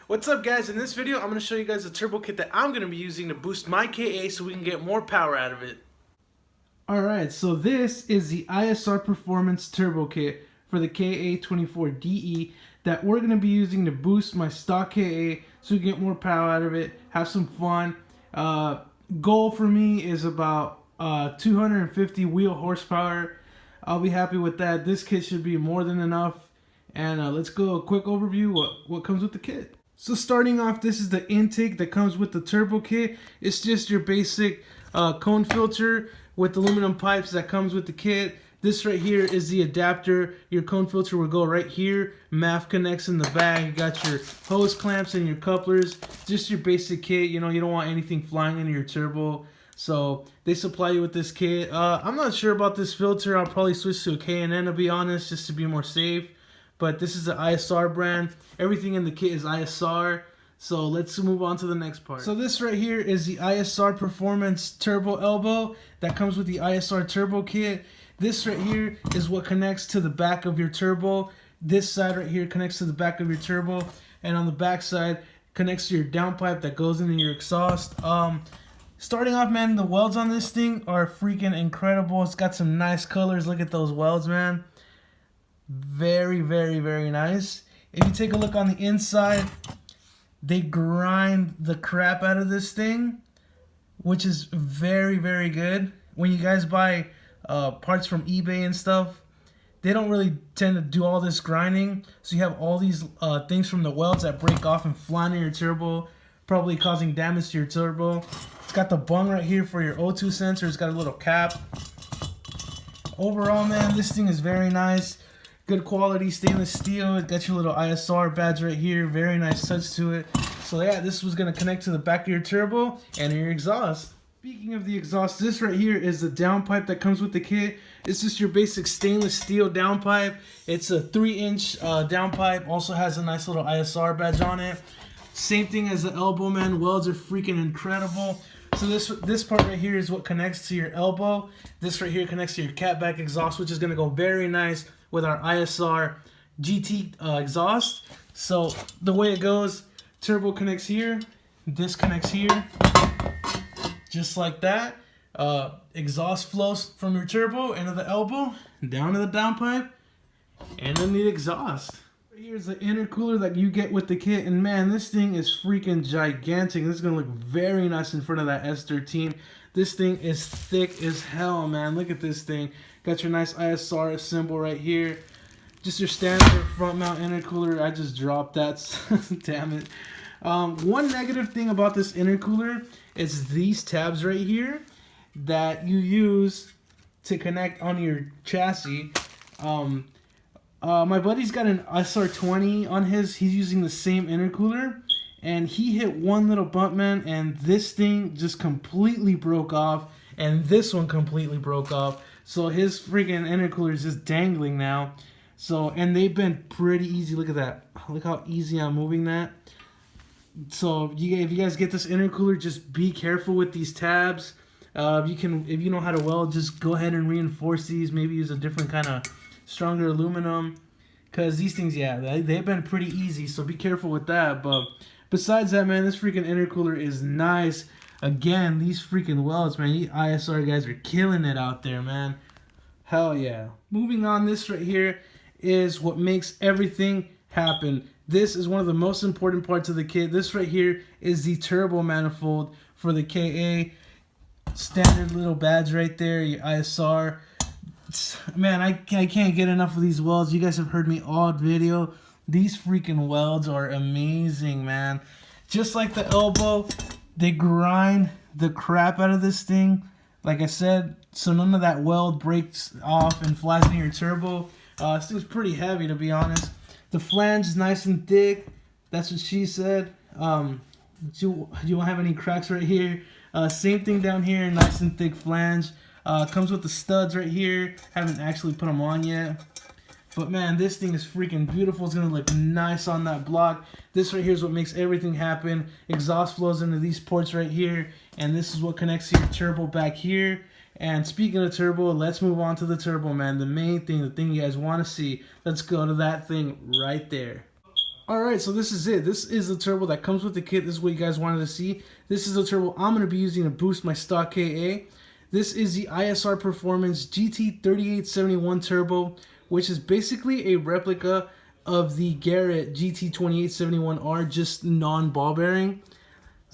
What's up guys, in this video I'm going to show you guys a turbo kit that I'm going to be using to boost my KA so we can get more power out of it. Alright, so this is the ISR Performance Turbo Kit for the KA24DE that we're going to be using to boost my stock KA so we can get more power out of it, have some fun. Goal for me is about 250 wheel horsepower. I'll be happy with that. This kit should be more than enough. And let's go a quick overview what comes with the kit. So starting off, this is the intake that comes with the turbo kit. It's just your basic cone filter with aluminum pipes that comes with the kit. This right here is the adapter. Your cone filter will go right here. MAF connects in the back. You got your hose clamps and your couplers. Just your basic kit. You know, you don't want anything flying into your turbo. So they supply you with this kit. I'm not sure about this filter. I'll probably switch to a K&N to be honest, just to be more safe. But this is the ISR brand. Everything in the kit is ISR. So let's move on to the next part. So this right here is the ISR Performance Turbo Elbow that comes with the ISR Turbo Kit. This right here is what connects to the back of your turbo. This side right here connects to the back of your turbo. And on the back side connects to your downpipe that goes into your exhaust. Starting off, man, the welds on this thing are freaking incredible. It's got some nice colors. Look at those welds, man. Very, very, very nice. If you take a look on the inside, they grind the crap out of this thing, which is very, very good. When you guys buy parts from eBay and stuff, they don't really tend to do all this grinding. So you have all these things from the welds that break off and fly into your turbo, probably causing damage to your turbo. It's got the bung right here for your O2 sensor. It's got a little cap. Overall, man, this thing is very nice. Good quality stainless steel. It got your little ISR badge right here. Very nice touch to it. So yeah, this was going to connect to the back of your turbo and your exhaust. Speaking of the exhaust, this right here is the downpipe that comes with the kit. It's just your basic stainless steel downpipe. It's a 3-inch downpipe. Also has a nice little ISR badge on it. Same thing as the elbow, man. Welds are freaking incredible. So this part right here is what connects to your elbow. This right here connects to your catback exhaust, which is going to go very nice with our ISR GT exhaust. So the way it goes, turbo connects here, this connects here, just like that. Exhaust flows from your turbo into the elbow, down to the downpipe, and then the exhaust. Here's the intercooler that you get with the kit, and man, this thing is freaking gigantic. This is gonna look very nice in front of that S13. This thing is thick as hell, man. Look at this thing. Got your nice ISR symbol right here. Just your standard front mount intercooler. I just dropped that. Damn it. One negative thing about this intercooler is these tabs right here that you use to connect on your chassis. My buddy's got an SR20 on his. He's using the same intercooler, and he hit one little bump, man, and this thing just completely broke off, and this one completely broke off. So his freaking intercooler is just dangling now. So, and they've been pretty easy. Look at that. Look how easy I'm moving that. So if you guys get this intercooler, just be careful with these tabs. If you know how to weld, just go ahead and reinforce these. Maybe use a different kind of stronger aluminum, because these things, yeah, they've been pretty easy, so be careful with that. But besides that, man, this freaking intercooler is nice. Again, these freaking welds, man, you ISR guys are killing it out there, man. Hell yeah. Moving on, this right here is what makes everything happen. This is one of the most important parts of the kit. This right here is the turbo manifold for the KA. Standard little badge right there, your ISR. Man, I can't get enough of these welds. You guys have heard me all video. These freaking welds are amazing, man. Just like the elbow, they grind the crap out of this thing. Like I said, so none of that weld breaks off and flies into your turbo. This thing's pretty heavy, to be honest. The flange is nice and thick. That's what she said. You won't have any cracks right here. Same thing down here, nice and thick flange. Comes with the studs right here. Haven't actually put them on yet. But man, this thing is freaking beautiful. It's going to look nice on that block. This right here is what makes everything happen. Exhaust flows into these ports right here. And this is what connects to your turbo back here. And speaking of turbo, let's move on to the turbo, man. The main thing, the thing you guys want to see. Let's go to that thing right there. Alright, so this is it. This is the turbo that comes with the kit. This is what you guys wanted to see. This is the turbo I'm going to be using to boost my stock KA. This is the ISR Performance GT3871 Turbo, which is basically a replica of the Garrett GT2871R, just non-ball bearing.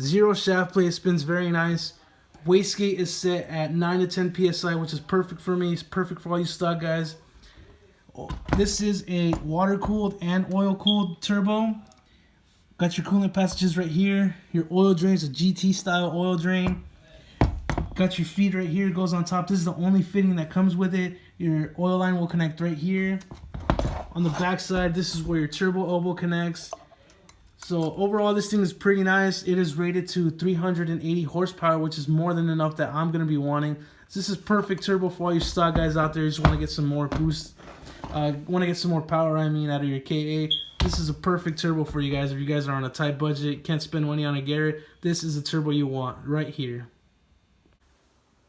Zero shaft play, it spins very nice. Wastegate is set at 9 to 10 PSI, which is perfect for me. It's perfect for all you stock guys. This is a water-cooled and oil-cooled turbo. Got your coolant passages right here. Your oil drain is a GT-style oil drain. Got your feed right here, it goes on top. This is the only fitting that comes with it. Your oil line will connect right here. On the back side, this is where your turbo elbow connects. So overall, this thing is pretty nice. It is rated to 380 horsepower, which is more than enough that I'm going to be wanting. So this is perfect turbo for all you stock guys out there who just want to get some more boost. Want to get some more power, out of your KA. This is a perfect turbo for you guys. If you guys are on a tight budget, can't spend money on a Garrett, this is the turbo you want right here.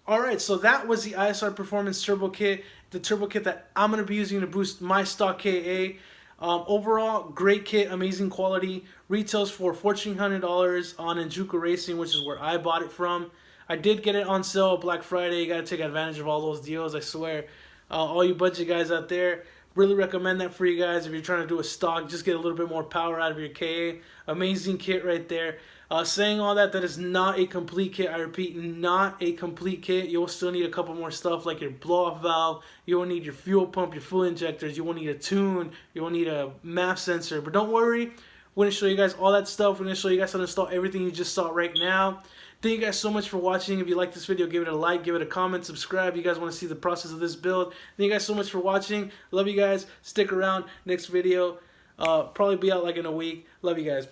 Alright, so that was the ISR Performance Turbo Kit, the turbo kit that I'm going to be using to boost my stock KA. Overall, great kit, amazing quality. Retails for $1,400 on Intercooler Racing, which is where I bought it from. I did get it on sale Black Friday. You got to take advantage of all those deals, I swear. All you budget guys out there, really recommend that for you guys. If you're trying to do a stock, just get a little bit more power out of your KA. Amazing kit right there. Saying all that, that is not a complete kit. I repeat, not a complete kit. You'll still need a couple more stuff like your blow-off valve. You will need your fuel pump, your fuel injectors. You will need a tune. You will need a MAF sensor. But don't worry, we're going to show you guys all that stuff. We're going to show you guys how to install everything you just saw right now. Thank you guys so much for watching. If you like this video, give it a like, give it a comment, subscribe. You guys want to see the process of this build. Thank you guys so much for watching. Love you guys. Stick around. Next video probably be out like in a week. Love you guys.